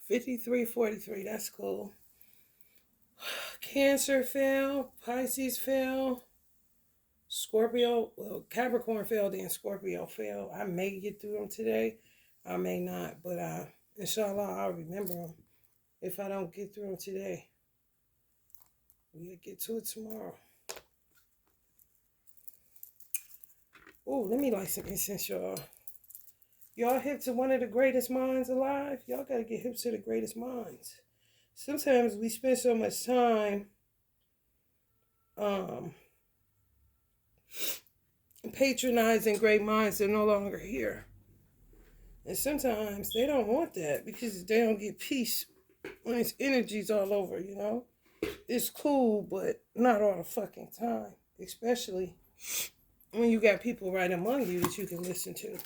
5343. That's cool. Cancer fell. Pisces fell. Scorpio, well, Capricorn fell, then Scorpio fell. I may get through them today. I may not, but inshallah, I'll remember them. If I don't get through them today, we'll get to it tomorrow. Oh, let me light some incense, y'all. Y'all hip to one of the greatest minds alive? Y'all got to get hip to the greatest minds. Sometimes we spend so much time patronizing great minds that are no longer here. And sometimes they don't want that because they don't get peace when its energy's all over, you know? It's cool, but not all the fucking time. Especially when you got people right among you that you can listen to.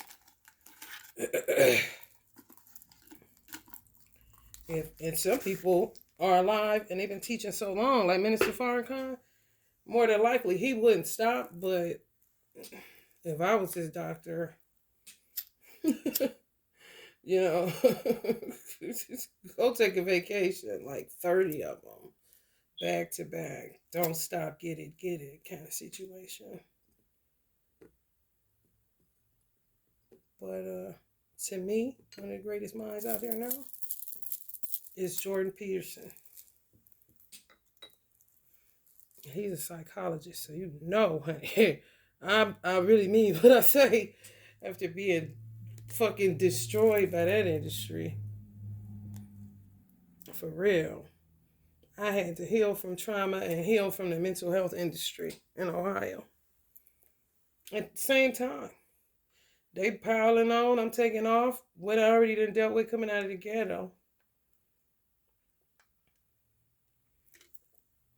And some people are alive and they've been teaching so long, like Minister Farrakhan, more than likely he wouldn't stop, but if I was his doctor, you know, go take a vacation, like 30 of them, back to back. Don't stop, get it kind of situation. But to me, one of the greatest minds out there now is Jordan Peterson. He's a psychologist, so you know, honey, I really mean what I say after being fucking destroyed by that industry. For real. I had to heal from trauma and heal from the mental health industry in Ohio. At the same time, they piling on, I'm taking off what I already done dealt with coming out of the ghetto.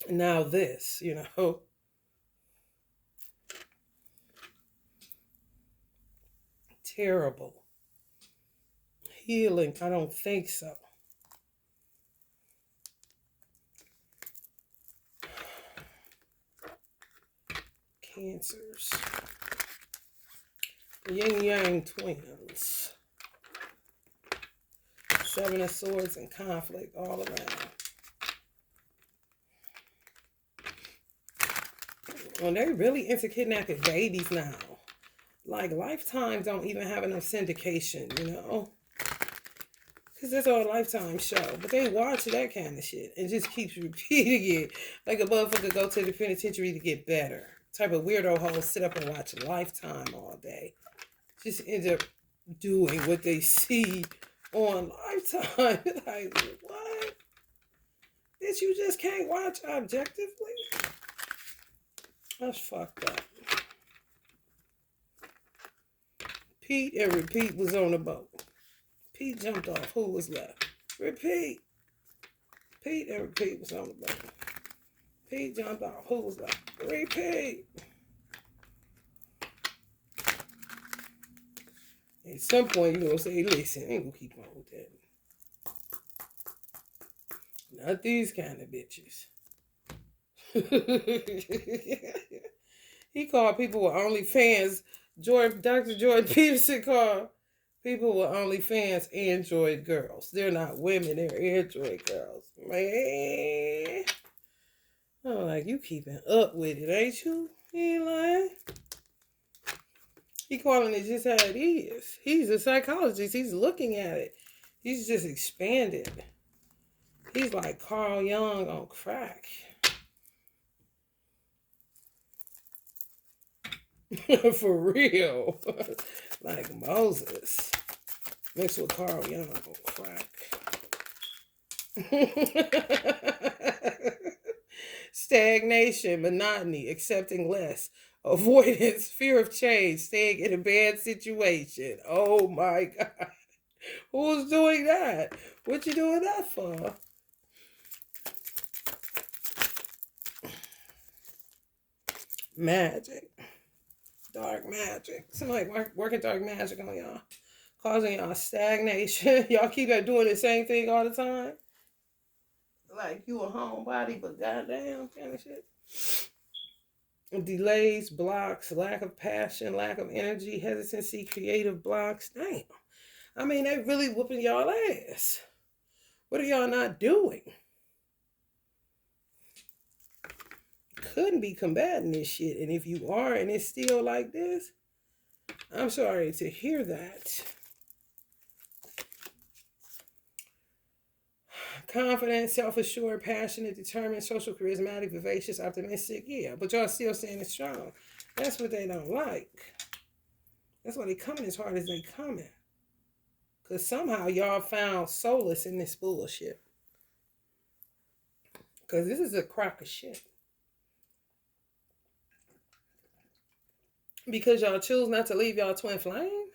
Now this, you know. Terrible. Healing, I don't think so. Cancers. Yin Yang twins. Seven of Swords and conflict all around. Well, they really into kidnapping babies now. Like, Lifetime don't even have enough syndication, you know? Because that's all a Lifetime show. But they watch that kind of shit and just keeps repeating it. Like a motherfucker go to the penitentiary to get better. Type of weirdo hoes sit up and watch Lifetime all day. Just end up doing what they see on Lifetime. Like, what? Bitch, you just can't watch objectively? That's fucked up. Pete and Repeat was on the boat. Pete jumped off. Who was left? Repeat. Pete and Repeat was on the boat. Pete jumped off. Who was left? Repeat. At some point, you're going to say, listen, I ain't going to keep on with that. Not these kind of bitches. He called people with OnlyFans. Dr. Jordan Peterson called people with OnlyFans Android girls. They're not women, they're Android girls. Man. I'm like, you keeping up with it, ain't you? He ain't lying. He calling it just how it is. He's a psychologist. He's looking at it. He's just expanded. He's like Carl Jung on crack. For real. Like Moses. Mixed with Carl Jung on crack. Stagnation, monotony, accepting less, avoidance, fear of change, staying in a bad situation. Oh my God. Who's doing that? What you doing that for? Magic. Dark magic. Somebody working dark magic on y'all. Causing y'all stagnation. Y'all keep doing the same thing all the time. Like you a homebody, but goddamn kind of shit. Delays, blocks, lack of passion, lack of energy, hesitancy, creative blocks. Damn. I mean, they really whooping y'all ass. What are y'all not doing? Couldn't be combating this shit. And if you are and it's still like this, I'm sorry to hear that. Confident, self-assured, passionate, determined, social, charismatic, vivacious, optimistic. Yeah, but y'all still standing strong. That's what they don't like. That's why they coming as hard as they coming. Because somehow y'all found solace in this bullshit. Because this is a crock of shit. Because y'all choose not to leave y'all twin flame?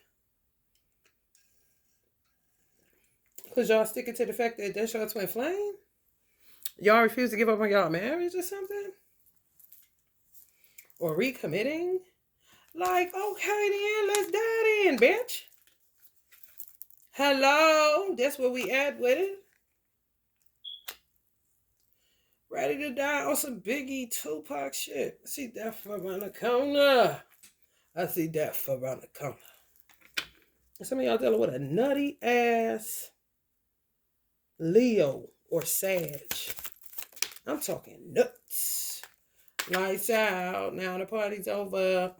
Because y'all sticking to the fact that that's your twin flame? Y'all refuse to give up on y'all marriage or something? Or recommitting? Like, okay then, let's dive in, bitch. Hello? That's where we at with it? Ready to die on some Biggie, Tupac shit. I see death around the corner. I see death around the corner. Some of y'all dealing with a nutty ass Leo or Sag. I'm talking nuts. Lights out. Now the party's over.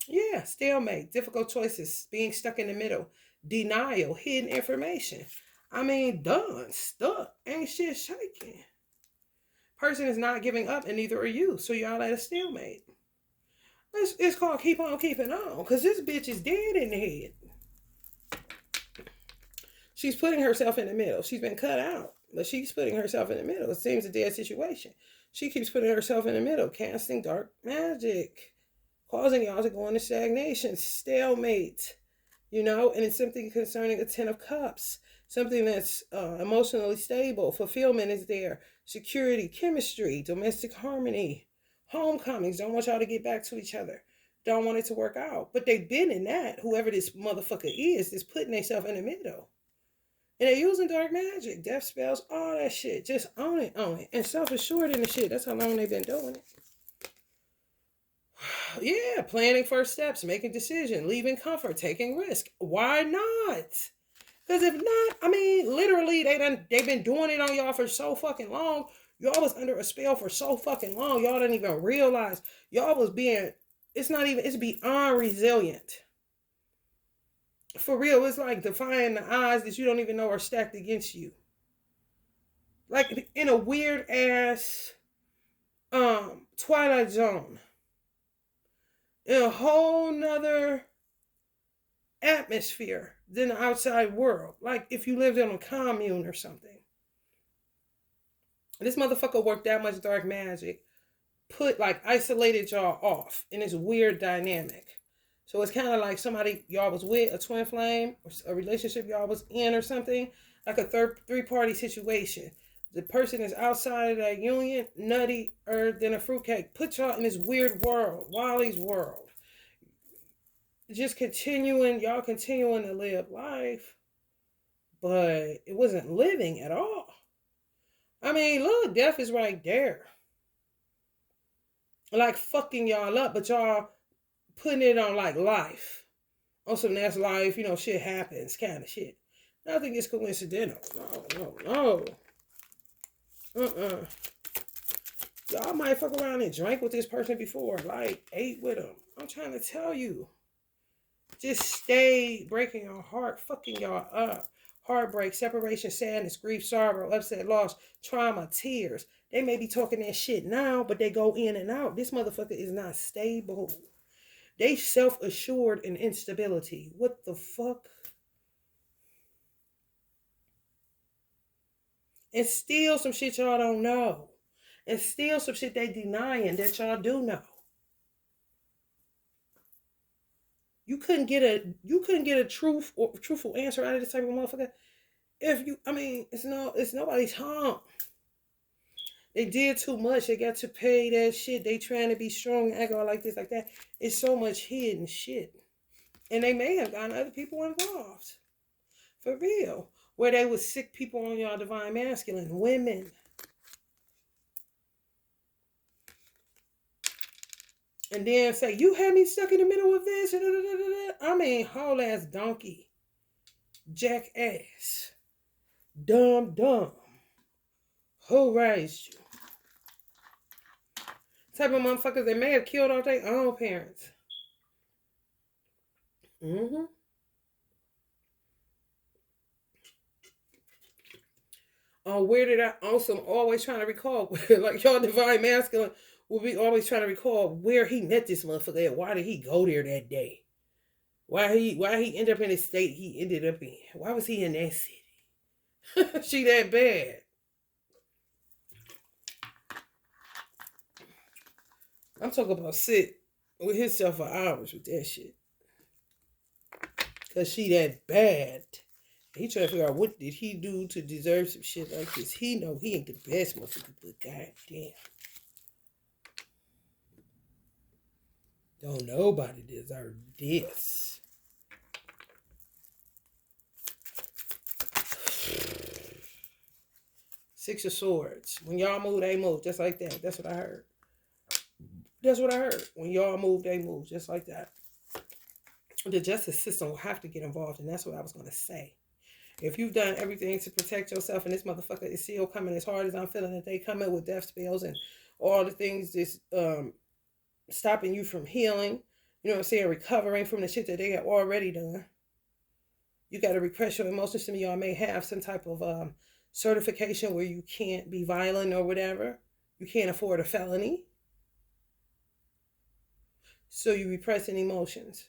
Yeah, stalemate. Difficult choices. Being stuck in the middle. Denial. Hidden information. I mean, done. Stuck. Ain't shit shaking. Person is not giving up and neither are you. So y'all at a stalemate. It's called keep on keeping on. Because this bitch is dead in the head. She's putting herself in the middle. She's been cut out, but she's putting herself in the middle. It seems a dead situation. She keeps putting herself in the middle, casting dark magic, causing y'all to go into stagnation, stalemate, and it's something concerning a 10 of cups, something that's emotionally stable. Fulfillment is there. Security, chemistry, domestic harmony, homecomings. Don't want y'all to get back to each other. Don't want it to work out. But they've been in that, whoever this motherfucker is putting themselves in the middle. And they're using dark magic, death spells, all that shit. Just own it. And self-assured in the shit. That's how long they've been doing it. Yeah, planning first steps, making decisions, leaving comfort, taking risk. Why not? Because if not, I mean, literally, they've been doing it on y'all for so fucking long. Y'all was under a spell for so fucking long. Y'all didn't even realize. Y'all was it's beyond resilient. For real, it's like defying the odds that you don't even know are stacked against you. Like in a weird ass Twilight Zone. In a whole nother atmosphere than the outside world. Like if you lived in a commune or something. This motherfucker worked that much dark magic, isolated y'all off in this weird dynamic. So it's kind of like somebody y'all was with, a twin flame, or a relationship y'all was in or something, like a three-party situation. The person is outside of that union, nutty, than a fruitcake. Put y'all in this weird world, Wally's world. Just y'all continuing to live life, but it wasn't living at all. I mean, look, death is right there. Like fucking y'all up, but y'all putting it on like life. On some that's life, shit happens kind of shit. Nothing is coincidental. No. Y'all might fuck around and drink with this person before, like ate with them. I'm trying to tell you. Just stay breaking your heart, fucking y'all up. Heartbreak, separation, sadness, grief, sorrow, upset, loss, trauma, tears. They may be talking that shit now, but they go in and out. This motherfucker is not stable. They self-assured in instability. What the fuck? And still some shit y'all don't know. And still some shit they denying that y'all do know. You couldn't get a truthful answer out of this type of motherfucker. It's nobody's harm. They did too much. They got to pay that shit. They trying to be strong and act all like this, like that. It's so much hidden shit. And they may have gotten other people involved. For real. Where they would sick people on y'all divine masculine. Women. And then say, you had me stuck in the middle of this. I mean, whole ass donkey. Jackass. Dumb, dumb. Who raised you? Type of motherfuckers that may have killed off their own parents. Mm-hmm. Where did I also always trying to recall, like y'all divine masculine will be always trying to recall where he met this motherfucker at. Why did he go there that day? Why he ended up in the state he ended up in? Why was he in that city? She that bad. I'm talking about sit with himself for hours with that shit. Cause she that bad. He trying to figure out what did he do to deserve some shit like this. He know he ain't the best motherfucker, but goddamn. Don't nobody deserve this. Six of Swords. When y'all move, they move. Just like that. That's what I heard. That's what I heard. When y'all move, they move. Just like that. The justice system will have to get involved, and that's what I was going to say. If you've done everything to protect yourself, and this motherfucker is still coming as hard as I'm feeling that they come in with death spells and all the things that's stopping you from healing, you know what I'm saying, recovering from the shit that they have already done. You got to repress your emotions. Some of y'all may have some type of certification where you can't be violent or whatever. You can't afford a felony. So you repressing emotions.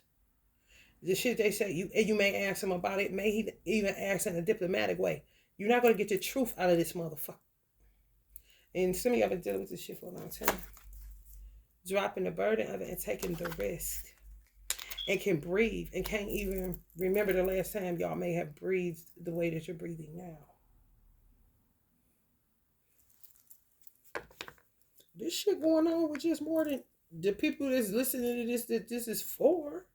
The shit they say, you may ask him about it, may even ask in a diplomatic way. You're not going to get the truth out of this motherfucker. And some of y'all been dealing with this shit for a long time. Dropping the burden of it and taking the risk. And can breathe and can't even remember the last time y'all may have breathed the way that you're breathing now. This shit going on with just more than the people that's listening to this that this is for.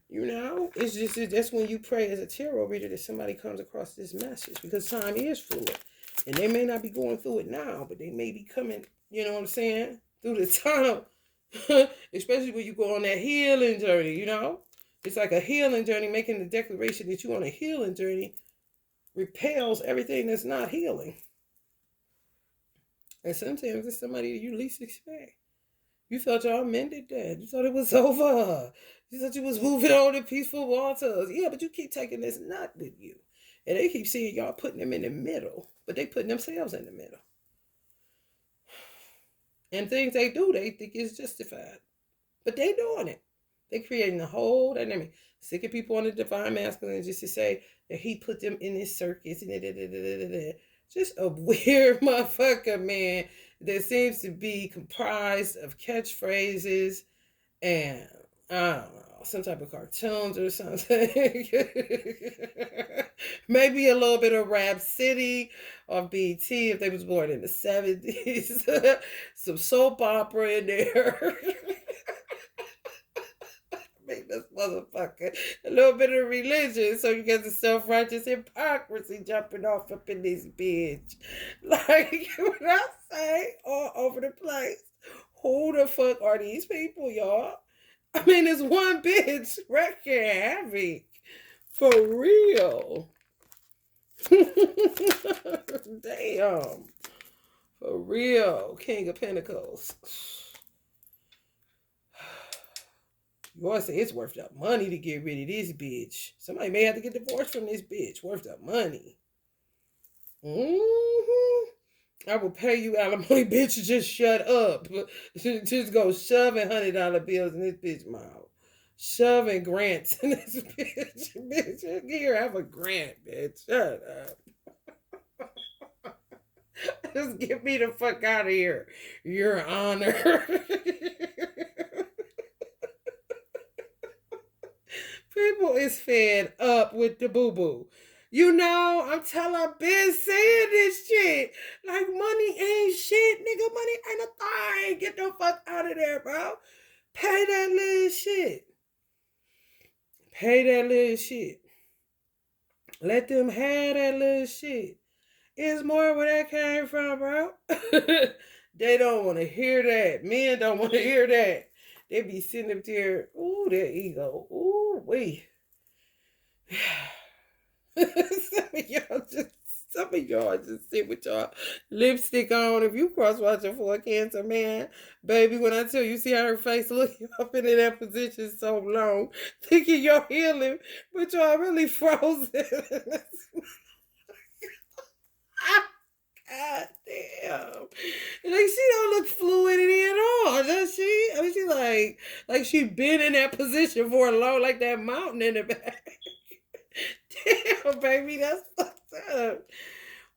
You know, it's just that's when you pray as a tarot reader that somebody comes across this message, because time is fluid. And they may not be going through it now, but they may be coming, you know what I'm saying, through the tunnel. Especially when you go on that healing journey, you know. It's like a healing journey. Making the declaration that you're on a healing journey repels everything that's not healing. And sometimes it's somebody that you least expect. You thought y'all mended that. You thought it was over. You thought you was moving on to peaceful waters. Yeah, but you keep taking this nut with you. And they keep seeing y'all putting them in the middle. But they putting themselves in the middle. And things they do, they think is justified. But they doing it. They creating a whole dynamic. Sick of people on the divine masculine just to say that he put them in this circus. Just a weird motherfucker, man, that seems to be comprised of catchphrases and, I don't know, some type of cartoons or something. Maybe a little bit of Rap City or BT if they was born in the 70s. Some soap opera in there. Make this motherfucker a little bit of religion, so you get the self-righteous hypocrisy jumping off up in this bitch. Like, when I say all over the place, who the fuck are these people, y'all? I mean, it's one bitch wrecking havoc. For real. Damn. For real. King of Pentacles. You always say it's worth the money to get rid of this bitch. Somebody may have to get divorced from this bitch. Worth the money. I will pay you alimony, bitch. Just shut up. Just go shoving $100 bills in this bitch mouth. Shoving grants in this bitch. Bitch, here, have a grant, bitch. Shut up. Just get me the fuck out of here, Your Honor. People is fed up with the boo-boo. You know, I've been saying this shit. Like, money ain't shit, nigga. Money ain't a thing. Get the fuck out of there, bro. Pay that little shit. Pay that little shit. Let them have that little shit. It's more where that came from, bro. They don't want to hear that. Men don't want to hear that. They be sitting up there, ooh, their ego. Ooh, wait. Some of y'all just of y'all just sit with y'all lipstick on. If you cross-watching for a Cancer man, baby, when I tell you, see how her face look, y'all been in that position so long, thinking you're healing, but y'all really frozen. God damn. Like she don't look fluid at all, does she? I mean, she like she been in that position for a long, like that mountain in the back. Damn, baby, that's fucked up.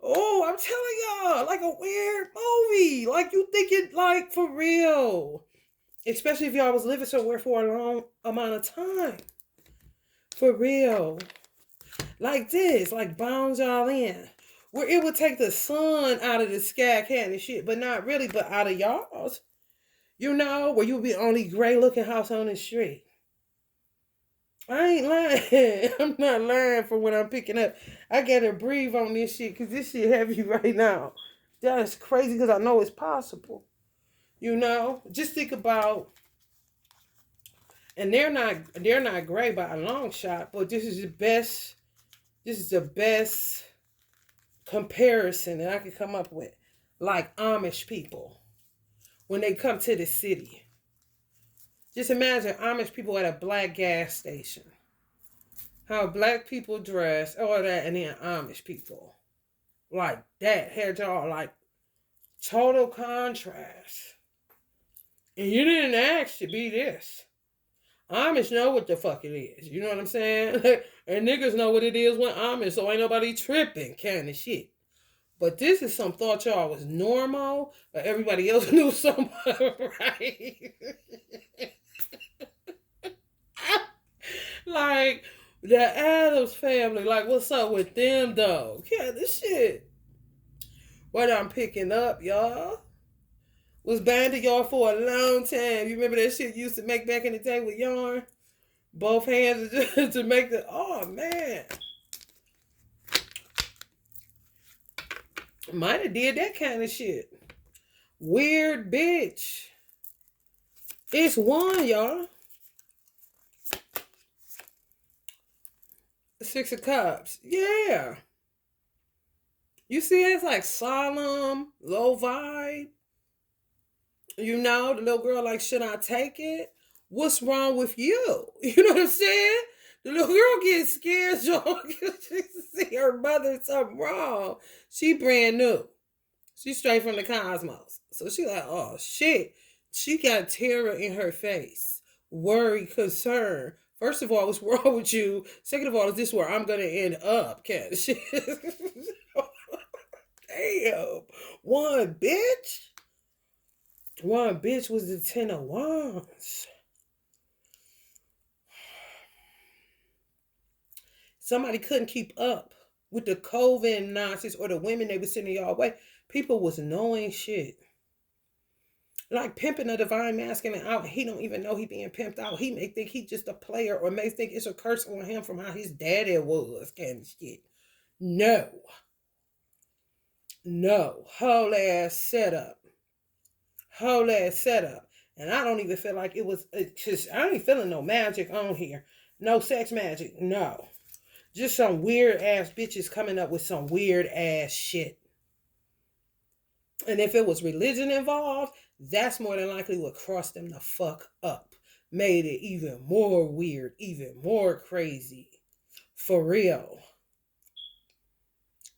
Oh, I'm telling y'all, like a weird movie. Like you think it like for real. Especially if y'all was living somewhere for a long amount of time. For real. Like this, like bound y'all in. Where it would take the sun out of the sky can and shit, but not really, but out of y'all's. You know, where you would be the only gray looking house on the street. I ain't lying. I'm not lying for what I'm picking up. I gotta breathe on this shit because this shit heavy right now. That is crazy because I know it's possible. You know, just think about, and they're not gray by a long shot, but this is the best. This is the best comparison that I could come up with. Like Amish people when they come to the city. Just imagine Amish people at a black gas station. How black people dress, all that, and then Amish people. Like that. Had y'all like total contrast. And you didn't ask to be this. Amish know what the fuck it is. You know what I'm saying? And niggas know what it is when Amish, so ain't nobody tripping kind of shit. But this is some thought y'all was normal, but everybody else knew something right. Like the Addams family, like what's up with them though? Yeah, this shit. What I'm picking up, y'all, was banding y'all for a long time. You remember that shit you used to make back in the day with yarn? Both hands to make the, oh man. Might have did that kind of shit. Weird bitch. It's one, y'all. Six of Cups. Yeah. You see, it's like solemn, low vibe. You know, the little girl like, should I take it? What's wrong with you? You know what I'm saying? The little girl gets scared, y'all. She see her mother something wrong. She brand new. She's straight from the cosmos. So she like, oh shit. She got terror in her face. Worry, concern. First of all, what's wrong with you? Second of all, is this where I'm gonna end up? Kind of shit. Damn. One bitch. One bitch was the 10 of Wands. Somebody couldn't keep up with the COVID nonsense or the women they were sending y'all away. People was knowing shit. Like pimping a divine masculine out. He don't even know he being pimped out. He may think he just a player or may think it's a curse on him from how his daddy was kind of shit. No. No. Whole ass setup. Whole ass setup. And I don't even feel like it was, just, I ain't feeling no magic on here. No sex magic. No. Just some weird ass bitches coming up with some weird ass shit. And if it was religion involved, that's more than likely what crossed them the fuck up. Made it even more weird, even more crazy. For real.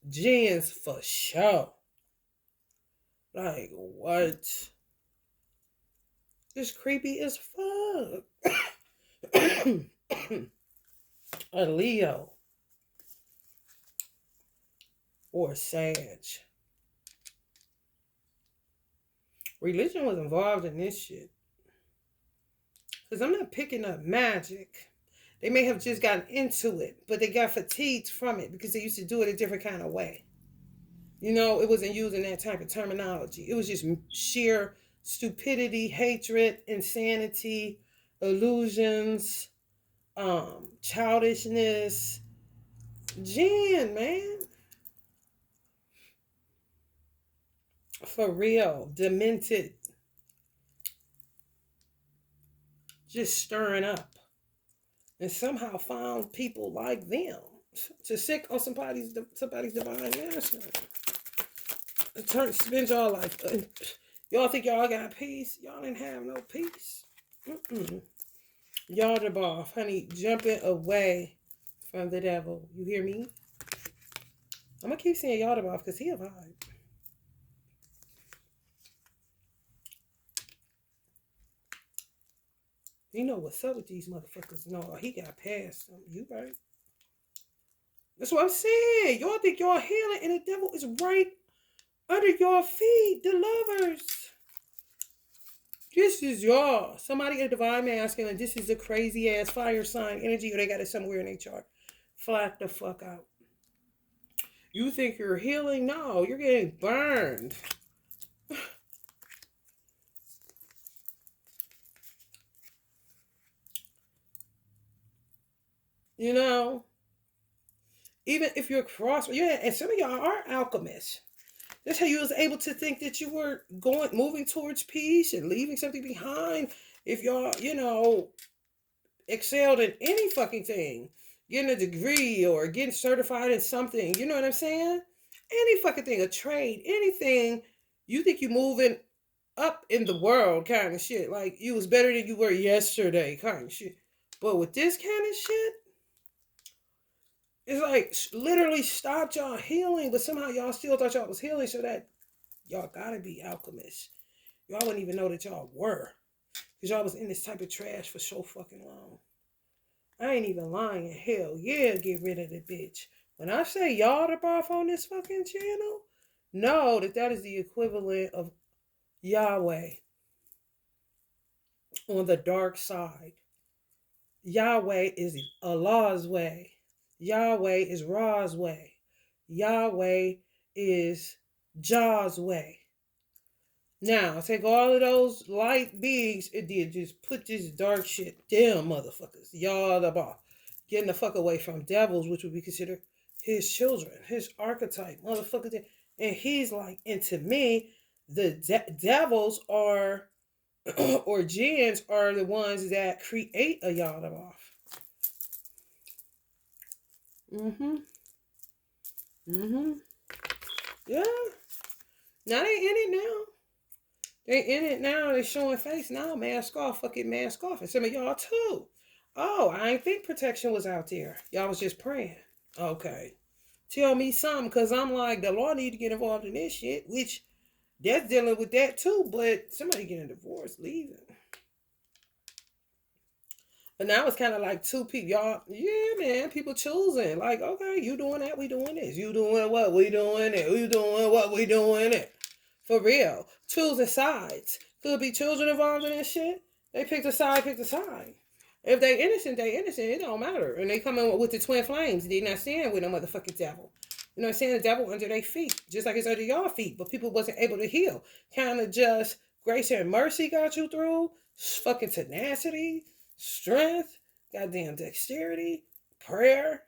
Gens for sure. Like, what? It's creepy as fuck. A Leo. Or Sag. Religion was involved in this shit. Because I'm not picking up magic. They may have just gotten into it, but they got fatigued from it because they used to do it a different kind of way. You know, it wasn't using that type of terminology. It was just sheer stupidity, hatred, insanity, illusions, childishness. Jinn, man. For real, demented, just stirring up, and somehow found people like them. to sick on somebody's divine masculine. Spend y'all life. Y'all think y'all got peace? Y'all didn't have no peace. Y'all the boss, honey, jumping away from the devil. You hear me? I'm gonna keep saying y'all the boss because he a vibe. You know what's up with these motherfuckers? No, he got past them. You right. That's what I'm saying. Y'all think y'all healing and the devil is right under your feet. The lovers. This is y'all. Somebody a divine masculine. This is a crazy ass fire sign energy, or they got it somewhere in their chart. Flat the fuck out. You think you're healing? No, you're getting burned. You know, even if you're cross, yeah, and some of y'all are alchemists. That's how you was able to think that you were moving towards peace and leaving something behind. If y'all, excelled in any fucking thing, getting a degree or getting certified in something, you know what I'm saying? Any fucking thing, a trade, anything, you think you moving up in the world kind of shit. Like you was better than you were yesterday kind of shit. But with this kind of shit, it's like literally stopped y'all healing, but somehow y'all still thought y'all was healing, so that y'all gotta be alchemists. Y'all wouldn't even know that y'all were. Because y'all was in this type of trash for so fucking long. I ain't even lying. Hell yeah, get rid of the bitch. When I say y'all the boss on this fucking channel, know that is the equivalent of Yahweh on the dark side. Yahweh is Allah's way. Yahweh is Ra's way. Yahweh is Jah's way. Now, take all of those light beings and then just put this dark shit down, motherfuckers. Y'all the boss. Getting the fuck away from devils, which would be considered his children, his archetype, motherfucker. And he's like, and to me, the devils are, or jinns are the ones that create a Yaldabaoth. Yeah. Now they in it now. They in it now. They showing face now. Mask off. Fucking mask off. And some of y'all too. Oh, I ain't think protection was out there. Y'all was just praying. Okay. Tell me something, because I'm like, the law need to get involved in this shit, which that's dealing with that too, but somebody getting a divorce, leaving. But now it's kind of like two people. Y'all, yeah, man, people choosing. Like, okay, you doing that, we doing this. You doing what, we doing it. You doing what, we doing it. For real. Choosing sides. Could be children involved in this shit. They picked a side, picked a side. If they innocent, they innocent. It don't matter. And they come in with the twin flames. They not staying with no motherfucking devil. You know what I'm saying? The devil under their feet. Just like it's under y'all feet. But people wasn't able to heal. Kind of just grace and mercy got you through. Fucking tenacity. Strength. Goddamn dexterity. Prayer.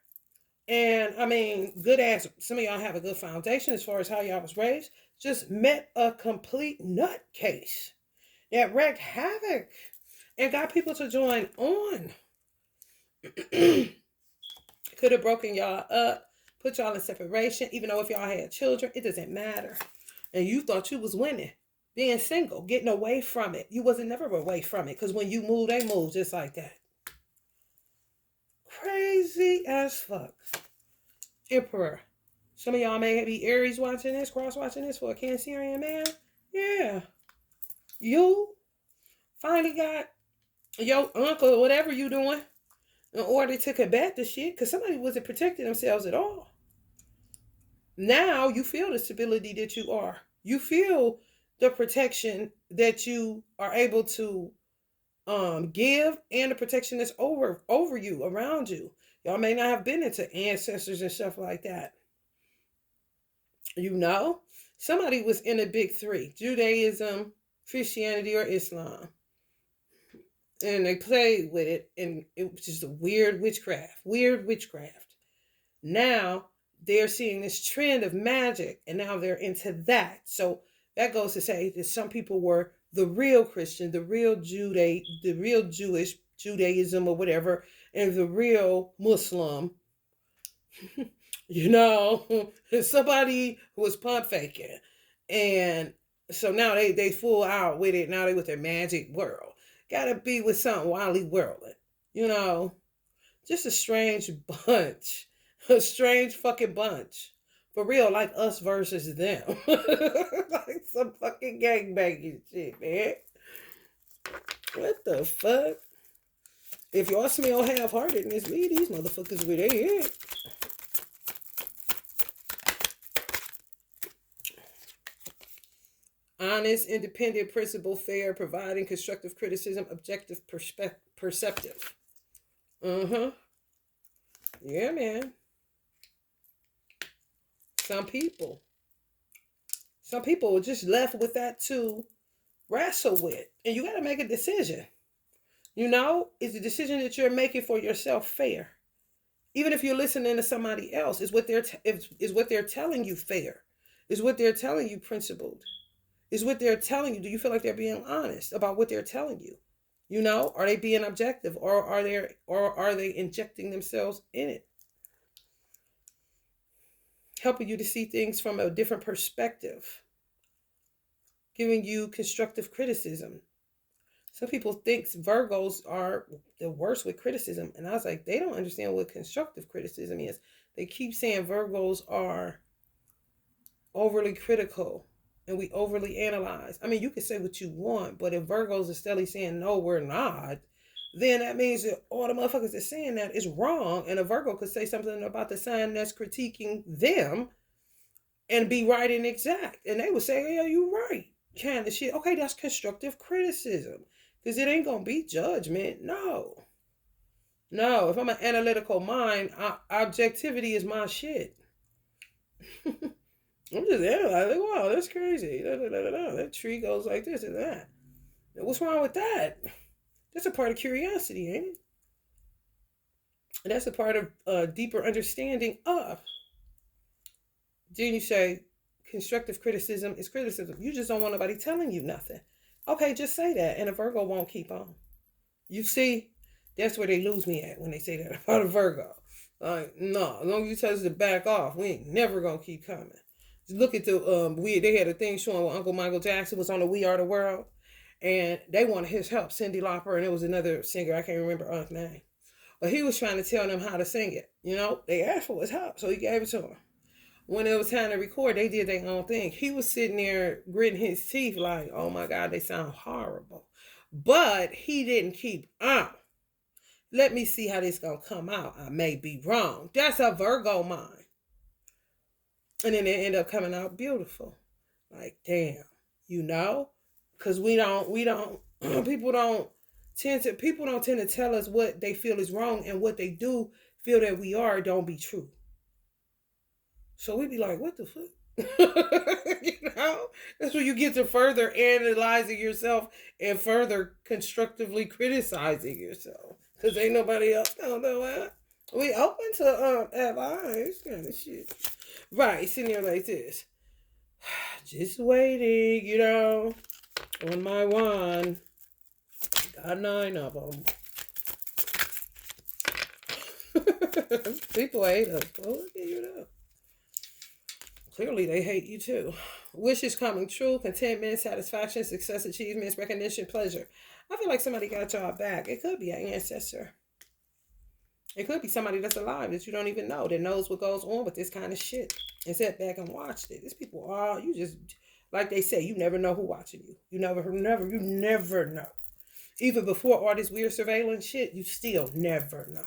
And, I mean, good ass. Some of y'all have a good foundation as far as how y'all was raised. Just met a complete nutcase that wreaked havoc and got people to join on. Could have broken y'all up, put y'all in separation, even though if y'all had children, it doesn't matter. And you thought you was winning, being single, getting away from it. You wasn't never away from it, because when you move, they move just like that. Crazy as fuck. Emperor. Some of y'all may be Aries watching this, cross watching this for a Cancerian man. Yeah. You finally got your uncle or whatever you doing in order to combat the shit, because somebody wasn't protecting themselves at all. Now you feel the stability that you are. You feel the protection that you are able to give, and the protection that's over you, around you. Y'all may not have been into ancestors and stuff like that. You know, somebody was in the big three: Judaism, Christianity, or Islam. And they played with it, and it was just a weird witchcraft. Now they're seeing this trend of magic, and now they're into that. So that goes to say that some people were the real Christian, the real the real Jewish Judaism or whatever, and the real Muslim You know, somebody was pump faking. And so now they full out with it. Now they with their magic world. Gotta be with something wildly worldly. You know, just a strange bunch. A strange fucking bunch. For real, like us versus them. Like some fucking gangbanging shit, man. What the fuck? If y'all smell half-heartedness, leave these motherfuckers where they at. Honest, independent, principled, fair, providing constructive criticism, objective, perceptive. Uh-huh. Yeah, man. Some people. Some people are just left with that to wrestle with. And you got to make a decision. You know, is the decision that you're making for yourself fair? Even if you're listening to somebody else, is what they're telling you fair? Is what they're telling you principled? Is what they're telling you? Do you feel like they're being honest about what they're telling you? You know, are they being objective, or are they injecting themselves in it, helping you to see things from a different perspective, giving you constructive criticism? Some people think Virgos are the worst with criticism, and I was like, they don't understand what constructive criticism is. They keep saying Virgos are overly critical and we overly analyze. I mean, you can say what you want, but if Virgos are steadily saying, no, we're not, then that means that all the motherfuckers that saying that is wrong. And a Virgo could say something about the sign that's critiquing them and be right and exact. And they would say, yeah, you're right. Kind of shit. Okay, that's constructive criticism. Because it ain't going to be judgment. No. No, if I'm an analytical mind, objectivity is my shit. I'm just analyzing. Wow, that's crazy. That tree goes like this and that. What's wrong with that? That's a part of curiosity, ain't it? And that's a part of deeper understanding of. Then you say constructive criticism is criticism. You just don't want nobody telling you nothing. Okay, just say that, and a Virgo won't keep on. You see, that's where they lose me at when they say that about a Virgo. Like, no, as long as you tell us to back off, we ain't never gonna keep coming. Look at the they had a thing showing where Uncle Michael Jackson was on the We Are the World, and they wanted his help, Cyndi Lauper, and it was another singer, I can't remember her name, but he was trying to tell them how to sing it. You know, they asked for his help, so he gave it to them. When it was time to record, they did their own thing. He was sitting there gritting his teeth like, oh my God, they sound horrible. But he didn't keep on. Let me see how this gonna come out. I may be wrong. That's a Virgo mind. And then they end up coming out beautiful. Like, damn, you know? Because people don't tend to tell us what they feel is wrong, and what they do feel that we are don't be true. So we be like, what the fuck? You know? That's where you get to further analyzing yourself and further constructively criticizing yourself. Because ain't nobody else gonna know that. We open to advice kind of shit. Right, sitting there like this. Just waiting, you know, on my wand. Got 9 of them. People hate us. Well, look at you know. Clearly, they hate you too. Wishes coming true, contentment, satisfaction, success, achievements, recognition, pleasure. I feel like somebody got y'all back. It could be an ancestor. It could be somebody that's alive that you don't even know, that knows what goes on with this kind of shit and sat back and watched it. These people are, you just, like they say, you never know who watching you. You never know. Even before all this weird surveillance shit, you still never know.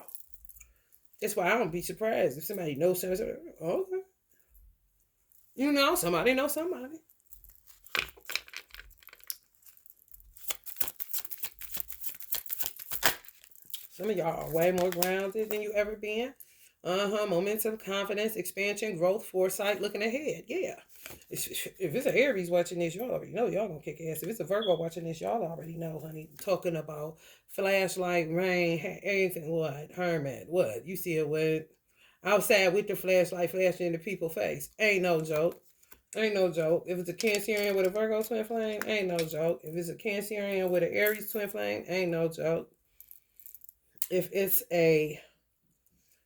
That's why I don't be surprised if somebody knows somebody. Okay. You know, somebody knows somebody. Some of y'all are way more grounded than you ever been. Momentum, confidence, expansion, growth, foresight, looking ahead. Yeah. If it's an Aries watching this, y'all already know y'all gonna kick ass. If it's a Virgo watching this, y'all already know, honey. Talking about flashlight, rain, anything, what? Hermit, what? You see it with outside with the flashlight flashing in the people's face. Ain't no joke. Ain't no joke. If it's a Cancerian with a Virgo twin flame, ain't no joke. If it's a Cancerian with an Aries twin flame, ain't no joke. If it's a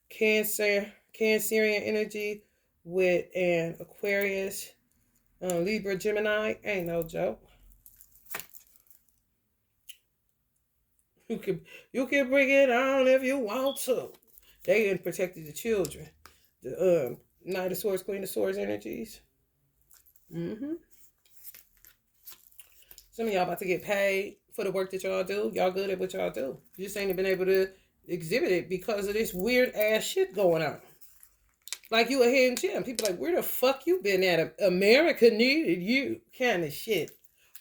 Cancer Cancerian energy with an Aquarius, Libra, Gemini. Ain't no joke. You can bring it on if you want to. They protected the children. The Knight of Swords, Queen of Swords energies. Mm-hmm. Some of y'all about to get paid for the work that y'all do. Y'all good at what y'all do. You just ain't been able to exhibit it because of this weird ass shit going on. Like you a hidden gem. People like, where the fuck you been at? America needed you kind of shit.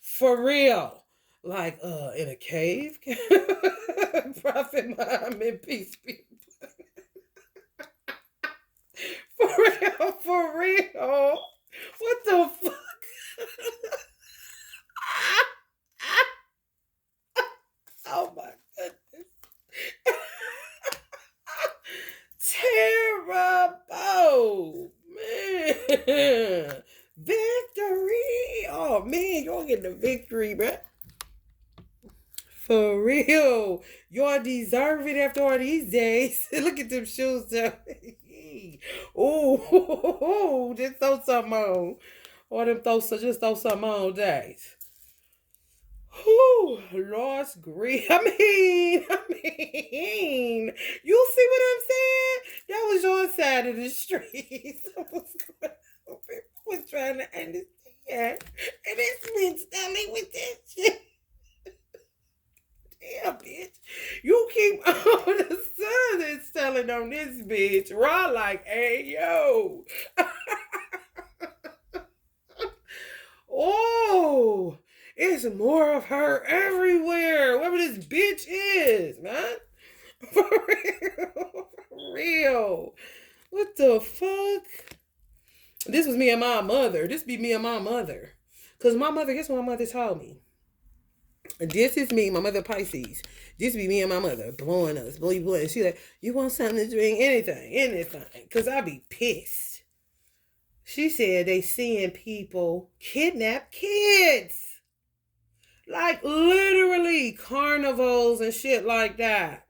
For real. Like, in a cave? Prophet Muhammad, peace be. For real, for real. What the fuck? Oh my goodness. Terrible. Man. Victory. Oh man, y'all getting the victory, man. For real. Y'all deserve it after all these days. Look at them shoes. Oh, just throw something on. Or them just throw something on days. Whew, lost grief. I mean, you see what I'm saying? That was your side of the street. I was trying to understand. And it's been stumbling with that shit. Damn, bitch. You keep on the sun is telling on this bitch. Raw like, hey, yo. Oh, it's more of her everywhere. Whoever this bitch is, man. For real. For real. What the fuck? This was me and my mother. This be me and my mother. Because my mother, guess what my mother told me? This is me, my mother Pisces. This be me and my mother blowing us, blowing. She like, you want something to drink? Anything. Because I be pissed. She said they seeing people kidnap kids. Like literally carnivals and shit like that.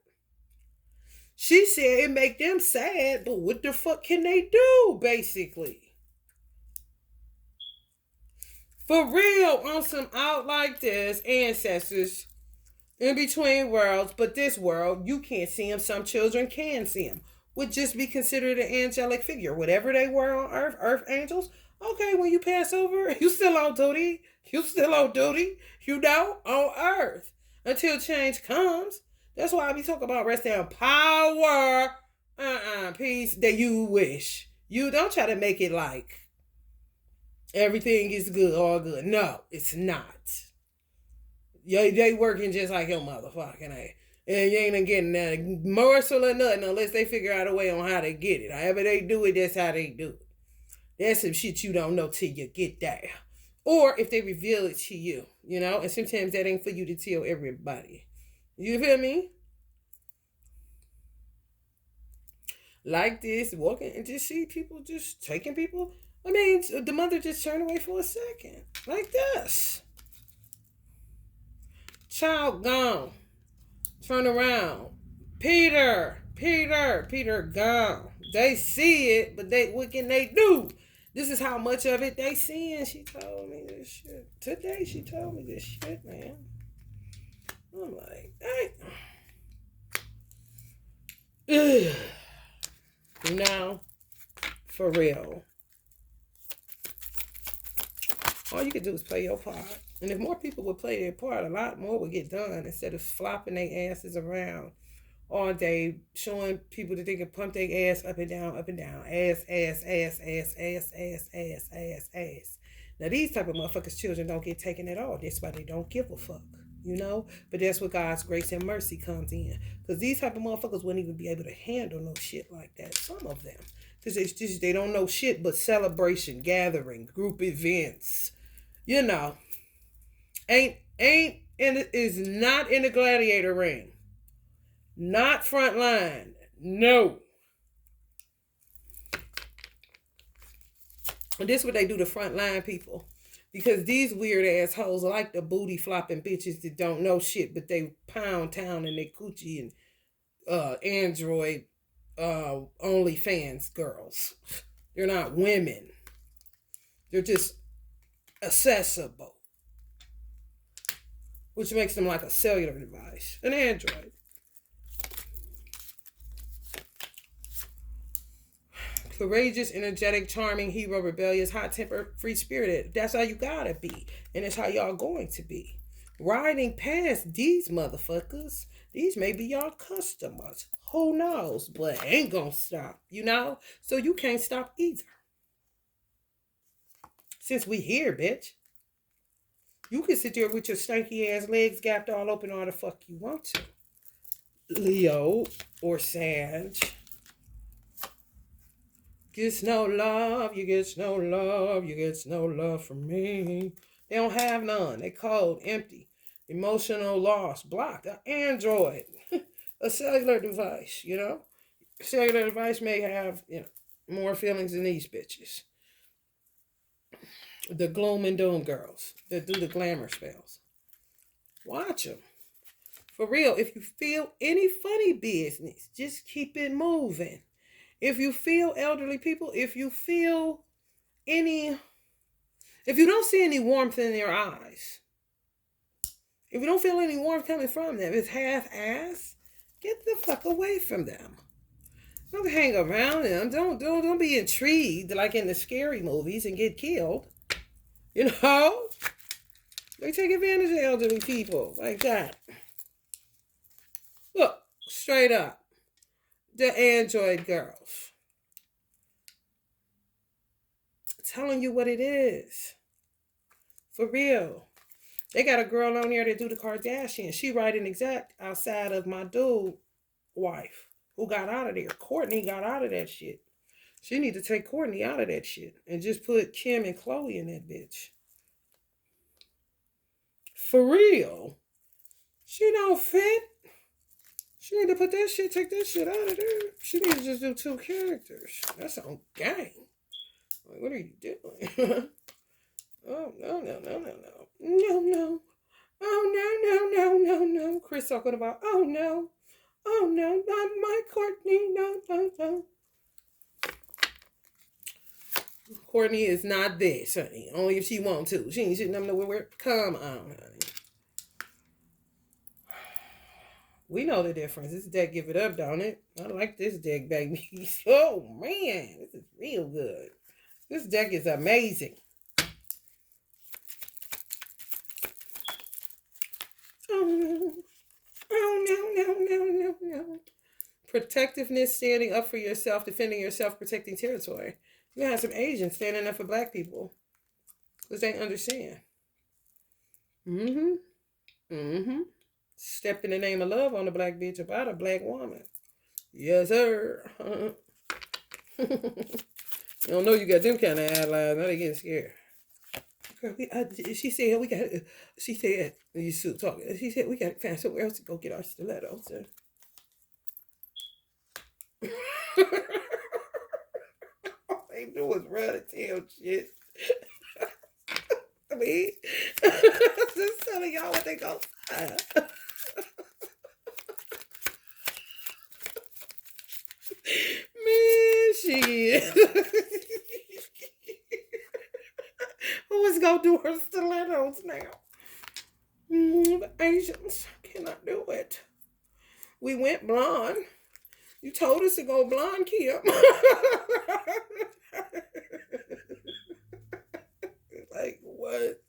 She said it make them sad, but what the fuck can they do, basically? For real, on some out like this, ancestors in between worlds, but this world, you can't see them. Some children can see them. Would just be considered an angelic figure. Whatever they were on earth angels. Okay, when you pass over, you still on duty. You know, on earth. Until change comes. That's why I be talking about rest in power. Peace that you wish. You don't try to make it like everything is good, all good. No, it's not. They working just like your motherfucking ass. And you ain't getting that morsel or nothing unless they figure out a way on how to get it. However they do it, that's how they do it. That's some shit you don't know till you get there. Or if they reveal it to you, you know? And sometimes that ain't for you to tell everybody. You feel me? Like this, walking and just see people just taking people. I mean, the mother just turned away for a second. Like this. Child gone. Turn around. Peter gone. They see it, but what can they do? This is how much of it they seeing. She told me this shit. Today she told me this shit, man. I'm like, hey. Now, for real. All you can do is play your part. And if more people would play their part, a lot more would get done instead of flopping their asses around all day, showing people that they can pump their ass up and down, ass. Now, these type of motherfuckers' children don't get taken at all. That's why they don't give a fuck, you know? But that's where God's grace and mercy comes in. Because these type of motherfuckers wouldn't even be able to handle no shit like that. Some of them. Because they don't know shit but celebration, gathering, group events. You know. Is not in the gladiator ring. Not front line. No. And this is what they do to front line people. Because these weird assholes like the booty flopping bitches that don't know shit, but they pound town and they coochie and Android OnlyFans girls. They're not women. They're just accessible, which makes them like a cellular device, an Android. Courageous, energetic, charming, hero, rebellious, hot-tempered, free-spirited. That's how you gotta be. And that's how y'all going to be. Riding past these motherfuckers. These may be y'all customers. Who knows? But ain't gonna stop, you know? So you can't stop either. Since we here, bitch. You can sit there with your stanky ass legs gapped all open all the fuck you want to. Leo or Sag. Gets no love, you gets no love, you gets no love from me. They don't have none. They cold, empty, emotional loss, blocked. An Android, a cellular device, you know? Cellular device may have, more feelings than these bitches. The gloom and doom girls that do the glamour spells. Watch them. For real, if you feel any funny business, just keep it moving. If you feel elderly people, if you don't see any warmth in their eyes, if you don't feel any warmth coming from them, it's half-ass, get the fuck away from them. Don't hang around them. Don't be intrigued like in the scary movies and get killed. You know? They take advantage of elderly people like that. Look, straight up. The Android girls. Telling you what it is. For real. They got a girl on there that do the Kardashians. She writing exact outside of my dude wife who got out of there. Courtney got out of that shit. She need to take Courtney out of that shit and just put Kim and Chloe in that bitch. For real. She don't fit. She need to put that shit, take that shit out of there. She need to just do 2 characters. That's on gang. Like, what are you doing? Oh, no. No. Oh, no. Chris talking about, oh, no, not my Courtney. No. Courtney is not this, honey. Only if she want to. She ain't sitting up nowhere. Come on, honey. We know the difference. This deck give it up, don't it? I like this deck, baby. Oh, man. This is real good. This deck is amazing. Oh, no. Protectiveness, standing up for yourself, defending yourself, protecting territory. You have some Asians standing up for black people because they understand. Step in the name of love on a black bitch about a black woman. Yes, sir. You don't know you got them kind of allies. Now they getting scared. She said, you still talking. She said, we got to find somewhere else to go get our stilettos. All they do is run and tell shit. I mean, just telling y'all what they go say. Man, shit. Who is going to do her stilettos now? The Asians cannot do it. We went blonde. You told us to go blonde, Kim. Like, what?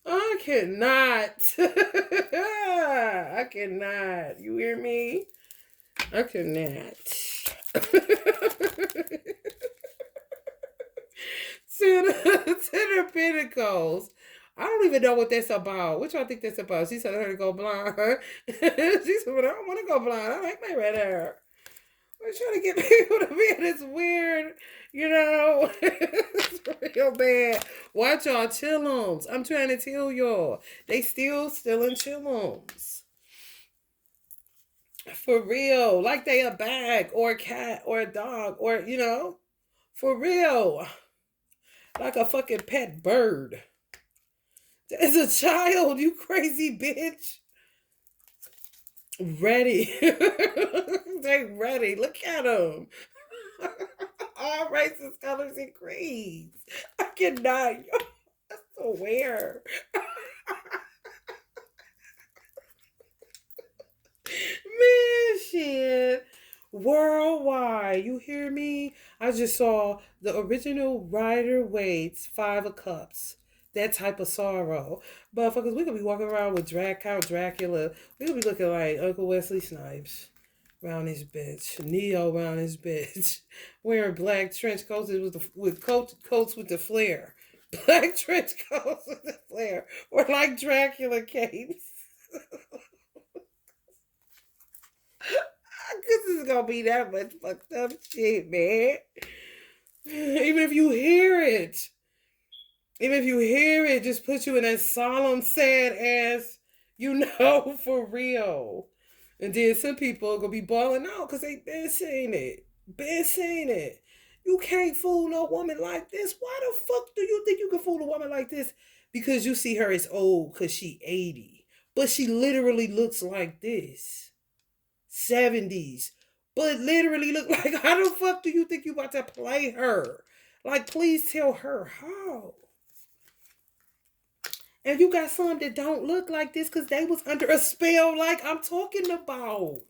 I cannot. I cannot. You hear me? I cannot. To the Pentacles. I don't even know what that's about. What y'all think that's about? She said her to go blonde. She said, well, I don't want to go blonde. I like my red hair. I'm trying to get people to be in this weird, it's real bad. Watch y'all chillums. I'm trying to tell y'all. They still in chillums. For real. Like they a bag or a cat or a dog or, for real. Like a fucking pet bird. As a child, you crazy bitch. Ready. They ready. Look at them. All races, colors, and creeds. I cannot. That's so weird. Man, shit. Worldwide. You hear me? I just saw the original Rider Waite's Five of Cups. That type of sorrow. Motherfuckers, we could be walking around with Count Dracula. We could be looking like Uncle Wesley Snipes around this bitch. Neo around this bitch. Wearing black trench coats with coats with the flare. Black trench coats with the flare. Or like Dracula capes. This is gonna be that much fucked up shit, man. Even if you hear it, just put you in that solemn, sad ass, for real. And then some people are gonna be balling out because they been saying it. Been saying it. You can't fool no woman like this. Why the fuck do you think you can fool a woman like this? Because you see her as old because she 80. But she literally looks like this. 70s. But literally look like, how the fuck do you think you about to play her? Like, please tell her how. And you got some that don't look like this because they was under a spell like I'm talking about.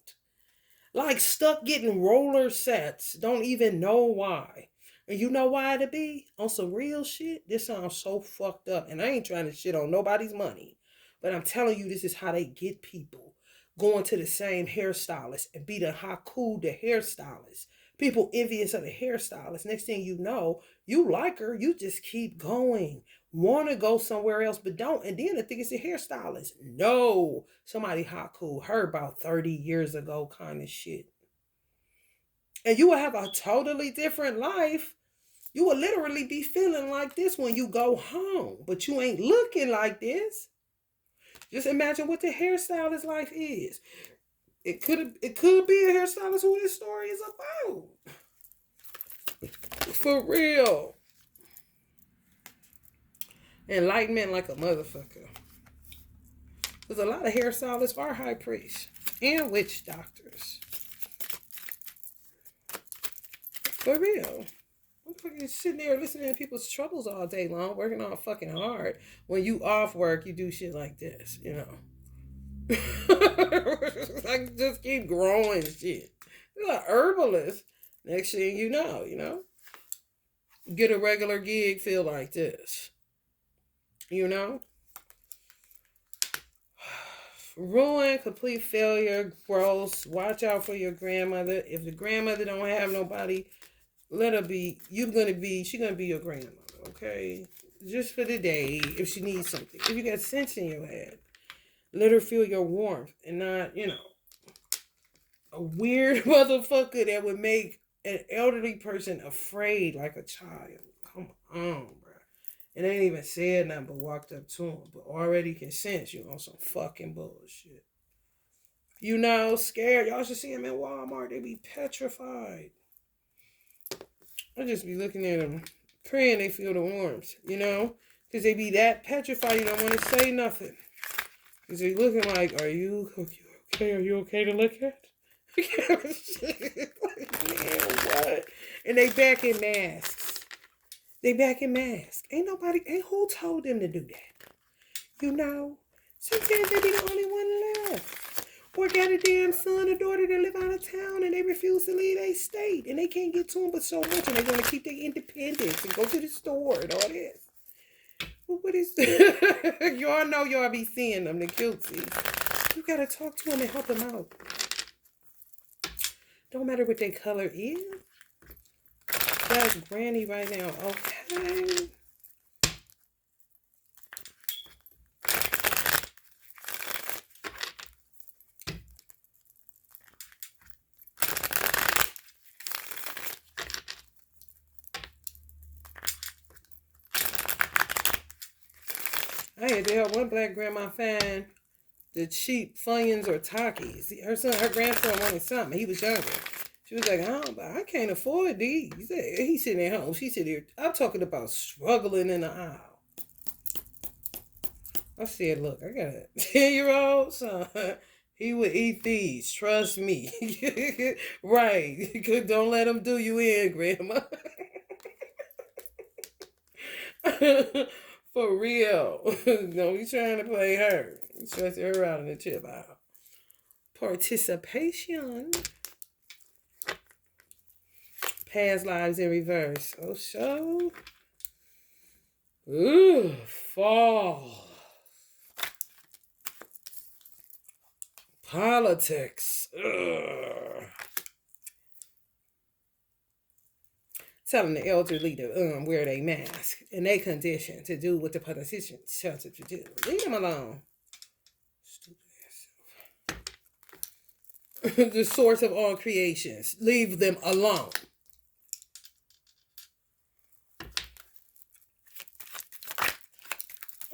Like stuck getting roller sets. Don't even know why. And you know why to be? On some real shit, this sounds so fucked up. And I ain't trying to shit on nobody's money. But I'm telling you, this is how they get people. Going to the same hairstylist and be the haku the hairstylist. People envious of the hairstylist. Next thing you know, you like her, you just keep going. Want to go somewhere else, but don't. And then I think it's a hairstylist. No, somebody haku her about 30 years ago kind of shit. And you will have a totally different life. You will literally be feeling like this when you go home, but you ain't looking like this. Just imagine what the hairstylist life is. It could be a hairstylist who this story is about. For real. Enlightenment like a motherfucker. Because a lot of hairstylists are high priests and witch doctors. For real. You're sitting there listening to people's troubles all day long, working all fucking hard. When you off work, you do shit like this, Like, just keep growing shit. You're like herbalist. Next thing you know, get a regular gig, feel like this. Ruin, complete failure, gross. Watch out for your grandmother. If the grandmother don't have nobody, let her be. She gonna be your grandmother, okay? Just for the day, if she needs something. If you got sense in your head, let her feel your warmth and not, a weird motherfucker that would make an elderly person afraid like a child. Come on, bro. And they ain't even said nothing but walked up to him, but already can sense you on some fucking bullshit. Scared. Y'all should see them in Walmart. They be petrified. I just be looking at them, praying they feel the warmth, because they be that petrified. You don't want to say nothing. Because they looking like, are you okay? Are you okay to look at? Man, what? And they back in masks. Ain't who told them to do that? Sometimes they be the only one left. Or got a damn son or daughter that live out of town and they refuse to leave their state. And they can't get to them but so much. And they want to keep their independence and go to the store and all this. Well, what is y'all know y'all be seeing them, the guilty. You got to talk to them and help them out. Don't matter what their color is. That's granny right now. Okay. I had to help one black grandma find the cheap Funyuns or Takis. Her grandson wanted something. He was younger. She was like, I can't afford these. He's sitting at home. She sitting here. I'm talking about struggling in the aisle. I said, look, I got a 10-year-old son. He would eat these. Trust me. Right. Don't let him do you in, Grandma. For real. Don't be trying to play her. Stress her out in the chip out. Participation. Past lives in reverse. Oh, so. Ooh, fall. Politics. Ugh. Telling the elderly to wear their mask in their condition to do what the politicians tell them to do. Leave them alone. Stupid ass. The source of all creations. Leave them alone.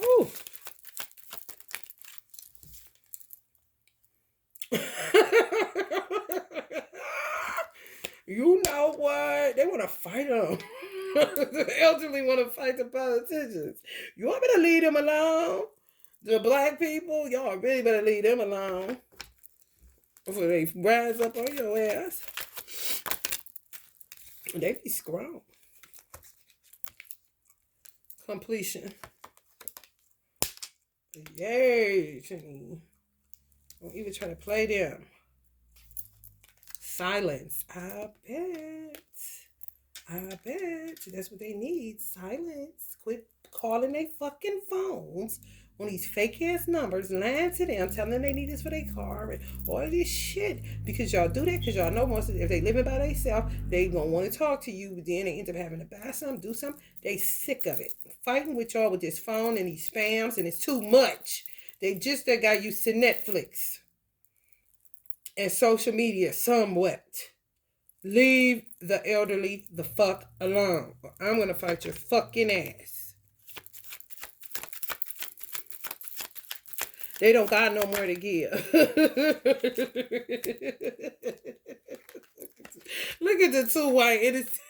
Ooh. You know what? They want to fight them. The elderly want to fight the politicians. You want me to leave them alone? The black people, y'all really better leave them alone before they rise up on your ass. They be scrum. Completion. Yay. Don't even try to play them. Silence. I bet. That's what they need. Silence. Quit calling their fucking phones on these fake ass numbers, lying to them, telling them they need this for their car and all this shit. Because y'all do that because y'all know most of if they living by themselves, they gonna want to talk to you, but then they end up having to buy something, do something. They sick of it. Fighting with y'all with this phone and these spams, and it's too much. They got used to Netflix and social media somewhat. Leave the elderly the fuck alone. Or I'm gonna fight your fucking ass. They don't got no more to give. Look at the two white innocent.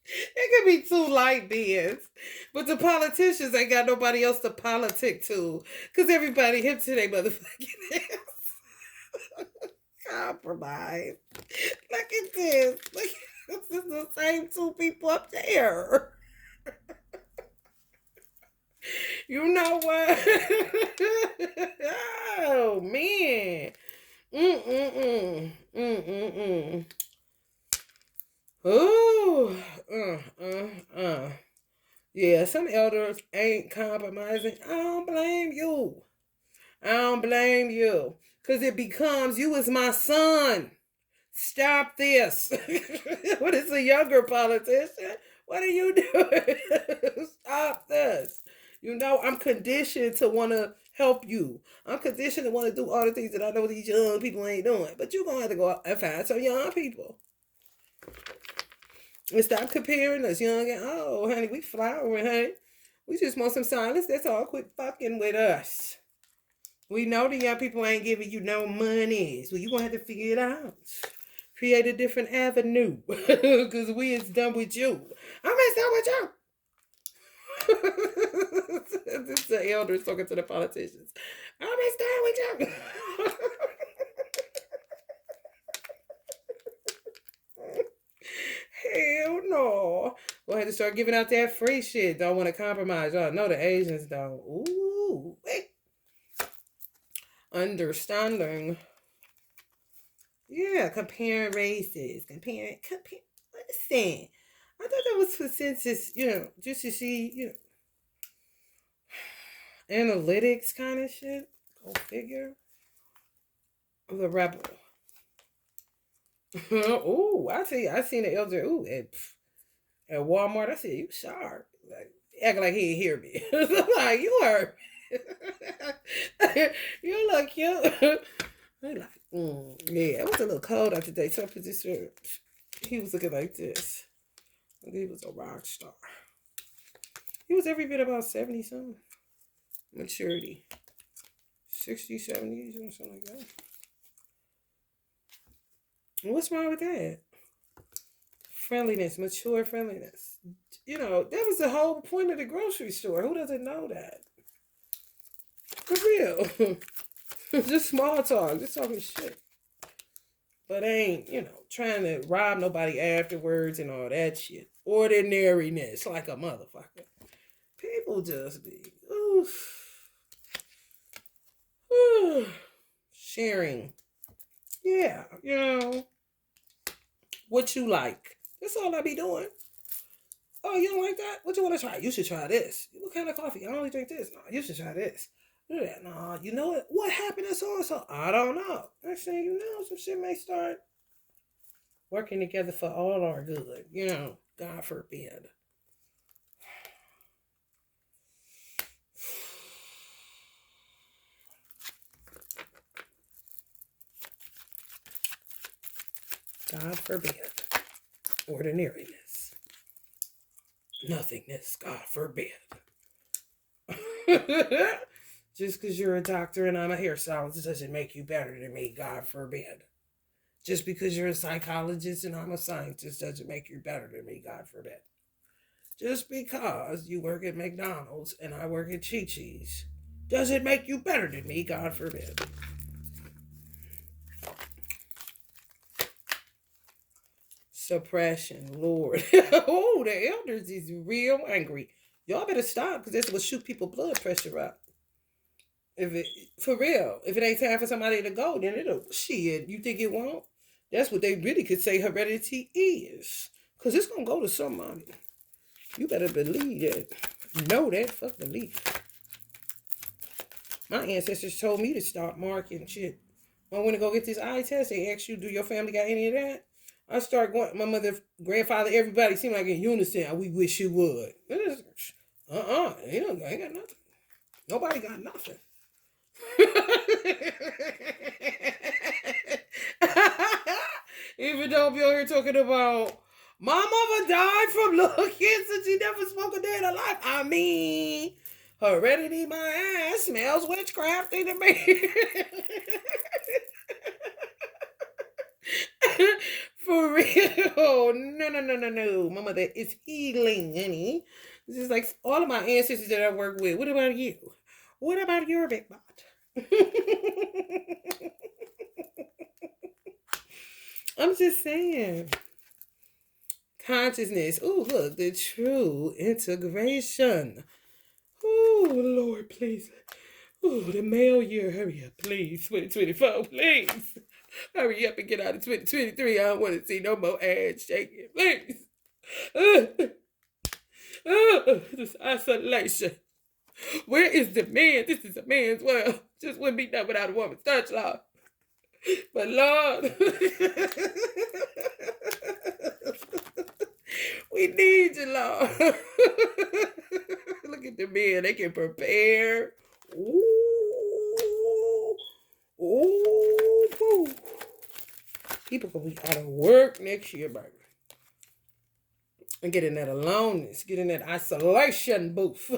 It could be two light beings. But the politicians ain't got nobody else to politic to. Because everybody hip to their motherfucking ass. Compromise. Look at this. Look, this is the same two people up there. You know what? Oh, man. Ooh. Yeah, some elders ain't compromising. I don't blame you. Because it becomes, you is my son. Stop this. What is a younger politician? What are you doing? Stop this. You know, I'm conditioned to want to help you. I'm conditioned to want to do all the things that I know these young people ain't doing. But you're going to have to go out and find some young people. And stop comparing us, young and old, honey. We flowering, honey. We just want some silence. That's all. Quit fucking with us. We know the young people ain't giving you no money. So you're going to have to figure it out. Create a different avenue. Because we is done with you. I'm done with you. This is the elders talking to the politicians. I'm done with you. Hell no. We'll have to start giving out that free shit. Don't want to compromise. Y'all know the Asians don't. Ooh. Wait. Understanding. Yeah, comparing races. Compare. Listen. I thought that was for census, just to see, analytics kind of shit. Go figure. The rebel. Ooh, I seen the elder. Ooh, at Walmart. I said, you sharp. Like, act like he didn't hear me. I'm like, you heard me. You look cute. I'm like, yeah, it was a little cold out today. So he was looking like this. He was a rock star. He was every bit about 70 something. Maturity. 60, 70s or something like that. What's wrong with that? Friendliness, mature friendliness. That was the whole point of the grocery store. Who doesn't know that? For real. Just small talk. Just talking shit. But ain't, trying to rob nobody afterwards and all that shit. Ordinariness like a motherfucker. People just be, oof. Sharing. Yeah, what you like. That's all I be doing. Oh, you don't like that? What you want to try? You should try this. What kind of coffee? I only drink this. No, you should try this. Do that. No, you know what? What happened to so-and-so? I don't know. Next thing you know, some shit may start working together for all our good. God forbid. God forbid. Ordinariness. Nothingness. God forbid. Just because you're a doctor and I'm a hairstylist doesn't make you better than me. God forbid. Just because you're a psychologist and I'm a scientist doesn't make you better than me. God forbid. Just because you work at McDonald's and I work at Chi-Chi's doesn't make you better than me. God forbid. Suppression, Lord. Oh, the elders is real angry. Y'all better stop because this will shoot people's blood pressure up. For real, if it ain't time for somebody to go, then it'll, shit, you think it won't? That's what they really could say heredity is. Because it's going to go to somebody. You better believe that. Know that. Fuck belief. My ancestors told me to stop marking shit. When I went to go get this eye test, they asked you, do your family got any of that? I start going, my mother, grandfather, everybody seemed like in unison. We wish you would. Ain't got nothing. Nobody got nothing. Even though I'm here talking about my mother died from lung cancer, she never smoked a day in her life. I mean, heredity, my ass smells witchcrafty to me. For real. No. My mother is healing, honey. This is like all of my ancestors that I work with. What about you? What about your big bot? I'm just saying. Consciousness. Ooh, look, the true integration. Ooh, Lord, please. Ooh, the mail year. Hurry up, please. 2024, please. Hurry up and get out of 2023. I don't want to see no more ads shaking. Please. This isolation. Where is the man? This is a man's world. Just wouldn't be done without a woman's touch, Lord. But Lord, we need you, Lord. Look at the men. They can prepare. Ooh. People gonna be out of work next year, baby. And get in that aloneness, get in that isolation booth.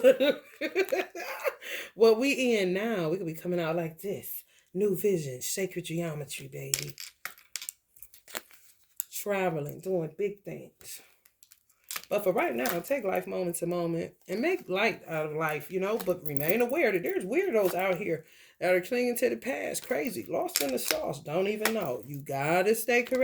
What we in now, we could be coming out like this. New vision, sacred geometry, baby. Traveling, doing big things. But for right now, take life moment to moment and make light out of life, but remain aware that there's weirdos out here that are clinging to the past, crazy, lost in the sauce, don't even know. You gotta stay correct.